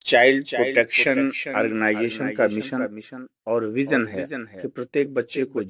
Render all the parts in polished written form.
Child protection organisation का mission और vision है कि प्रत्येक बच्चे को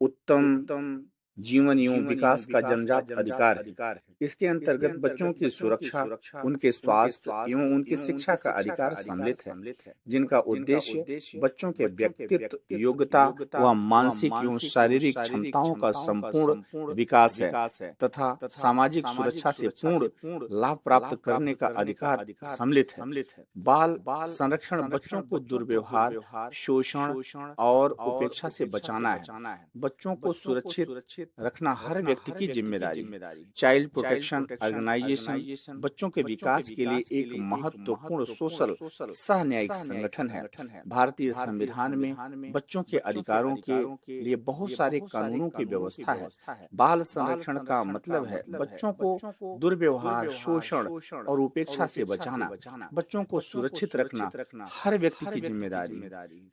उत्तम जीवन एवं विकास का जन्मजात अधिकार है। इसके अंतर्गत बच्चों की सुरक्षा, उनके स्वास्थ्य एवं उनकी शिक्षा का अधिकार सम्मिलित है, जिनका उद्देश्य बच्चों के व्यक्तित्व, योग्यता व मानसिक एवं शारीरिक क्षमताओं का संपूर्ण विकास है तथा सामाजिक सुरक्षा से पूर्ण लाभ प्राप्त करने का अधिकार सम्मिलित है। बाल संरक्षण बच्चों को दुर्व्यवहार, शोषण और उपेक्षा से बचाना है। बच्चों को सुरक्षित रखना हर व्यक्ति की जिम्मेदारी। चाइल्ड प्रोटेक्शन ऑर्गेनाइजेशन बच्चों के विकास के लिए एक महत्वपूर्ण सोशल सह न्यायिक संगठन है। भारतीय संविधान में बच्चों के अधिकारों के लिए बहुत सारे कानूनों की व्यवस्था है। बाल संरक्षण का मतलब है बच्चों को दुर्व्यवहार, शोषण और उपेक्षा से बचाना। बच्चों को सुरक्षित रखना हर व्यक्ति की जिम्मेदारी।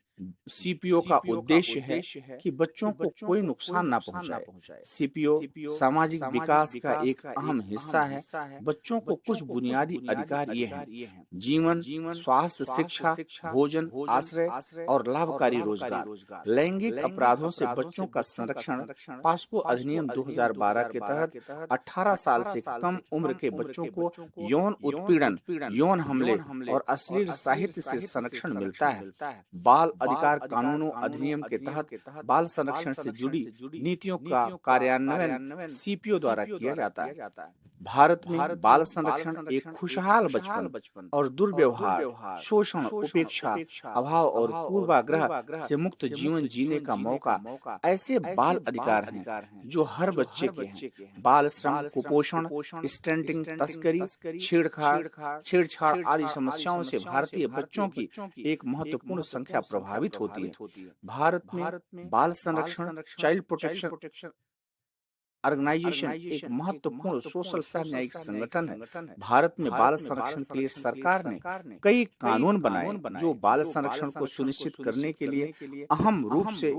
सीपीओ का उद्देश्य है कि बच्चों को कोई नुकसान न पहुंचाए। सीपीओ सामाजिक विकास का एक अहम हिस्सा है। बच्चों को कुछ बुनियादी अधिकार ये हैं: जीवन, स्वास्थ्य, शिक्षा, भोजन, आश्रय और लाभकारी रोजगार। लैंगिक अपराधों से बच्चों का संरक्षण पॉस्को अधिनियम 2012 के तहत 18 साल से कम उम्र के बच्चों को यौन उत्पीड़न, यौन हमले और अश्लील साहित्य से संरक्षण मिलता है। बाल अधिकार कानूनों अधिनियम के तहत बाल संरक्षण से जुड़ी नीतियों का कार्यान्वयन सीपीओ द्वारा किया जाता है। भारत में बाल संरक्षण एक खुशहाल बचपन और दुर्व्यवहार, शोषण, उपेक्षा, अभाव और पूर्वाग्रह से मुक्त जीवन जीने का मौका ऐसे बाल अधिकार हैं जो हर बच्चे के हैं। बाल श्रम, कुपोषण, स्टंटिंग, तस्करी, छेड़छाड़ आदि समस्याओं से भारतीय बच्चों की एक महत्वपूर्ण संख्या प्रभावित होती है। भारत में बाल संरक्षण चाइल्ड प्रोटेक्शन ऑर्गेनाइजेशन एक महत्वपूर्ण सोशल सह न्यायिक संगठन है। भारत में बाल संरक्षण के लिए सरकार ने कई कानून बनाए जो बाल संरक्षण को सुनिश्चित करने के लिए अहम रूप से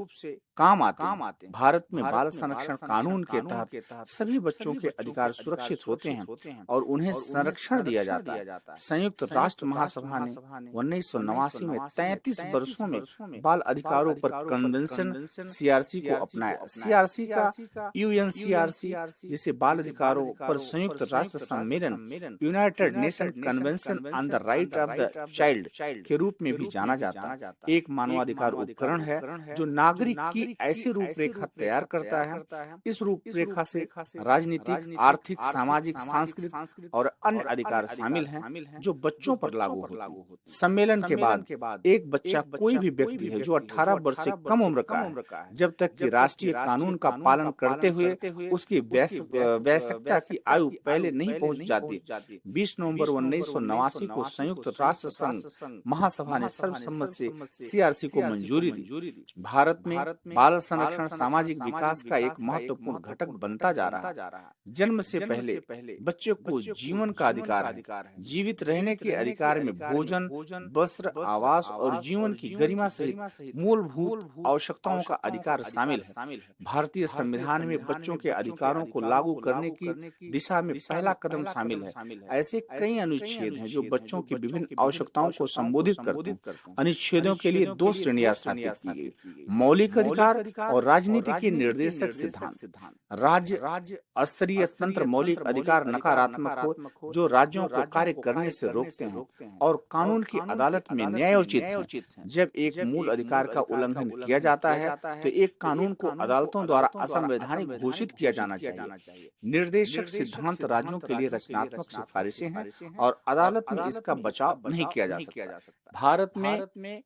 काम आते हैं। भारत में बाल संरक्षण कानून के तहत सभी बच्चों के अधिकार सुरक्षित होते हैं और उन्हें संरक्षण दिया जाता है। संयुक्त राष्ट्र महासभा ने 1989 में 33 वर्षों में बाल अधिकारों पर कन्वेंशन सीआरसी को अपनाया। सीआरसी का यूएनसीआरसी जिसे बाल अधिकारों पर संयुक्त राष्ट्र सम्मेलन, United nation convention on the right of the child के रूप में भी जाना जाता है, एक मानवाधिकार उपकरण है जो नागरिक की ऐसी रूपरेखा तैयार करता है। इस रूपरेखा से राजनीतिक, आर्थिक, सामाजिक, सांस्कृतिक और अन्य अधिकार शामिल हैं जो बच्चों पर लागू होते हैं। सम्मेलन के बाद एक बच्चा कोई भी व्यक्ति है जो 18 वर्ष से कम उम्र का है, जब तक कि राष्ट्रीय कानून का पालन करते हुए उसकी वयस्कता की आयु पहले नहीं पहुंच जाती। 20 नवंबर 1989 को संयुक्त राष्ट्र संघ महासभा ने सर्वसम्मत से सीआरसी को मंजूरी दी। भारत में बाल संरक्षण सामाजिक विकास का एक महत्वपूर्ण घटक बनता जा रहा है। जन्म से पहले बच्चे को जीवन का अधिकार है। जीवित रहने के अधिकार में भोजन, वस्त्र, आवास और जीवन की गरिमा सहित मूलभूत आवश्यकताओं का अधिकार शामिल है। भारतीय संविधान में बच्चों के अधिकारों को लागू करने की दिशा में पहला कदम शामिल है। ऐसे कई अनुच्छेद हैं जो बच्चों की विभिन्न आवश्यकताओं को संबोधित करते हैं। अनुच्छेदों के लिए 2 श्रेणियां स्थापित की गई: मौलिक अधिकार और राजनीति के निर्देशक सिद्धांत। राज्य स्तरीय तंत्र मौलिक अधिकार नकारात्मक हो जो राज्यों को कार्य करने से रोकते हैं और कानून की अदालत में न्यायोचित है। जब एक मूल अधिकार का उल्लंघन किया जाता है तो एक कानून को अदालतों द्वारा असंवैधानिक घोषित किया जाना चाहिए। निर्देशक सिद्धांत राज्यों के लिए रचनात्मक सिफारिशें हैं और अदालत में इसका बचाव नहीं किया जा सकता।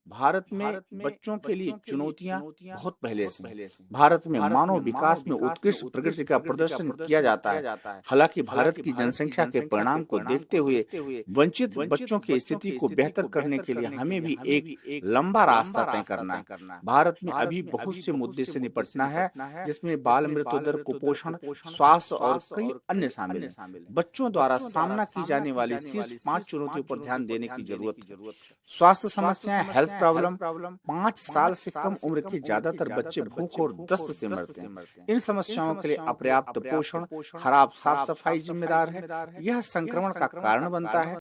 भारत में बच्चों के लिए चुनौतियां बहुत पहले से हैं। भारत में मानव विकास में उत्कृष्ट प्रगति का प्रदर्शन किया जाता है। हालांकि भारत की जनसंख्या के परिणाम को देखते हुए वंचित बच्चों की स्थिति को बेहतर करने के लिए हमें भी एक लंबा रास्ता तय करना है। भारत में अभी बहुत से मुद्दे से निपटना है, जिसमें बाल मृत्यु दर, कुपोषण, स्वास्थ्य और कई अन्य शामिल हैं। बच्चों द्वारा सामना की जाने वाली शीर्ष 5 चुनौतियों पर ध्यान देने की जरूरत है। स्वास्थ्य समस्याएं, हेल्थ प्रॉब्लम। 5 साल से कम उम्र के ज्यादातर बच्चे भूख और दस्त से मरते हैं। इन समस्याओं के लिए अपर्याप्त पोषण, खराब साफ सफाई जिम्मेदार है। यह संक्रमण का कारण बनता है।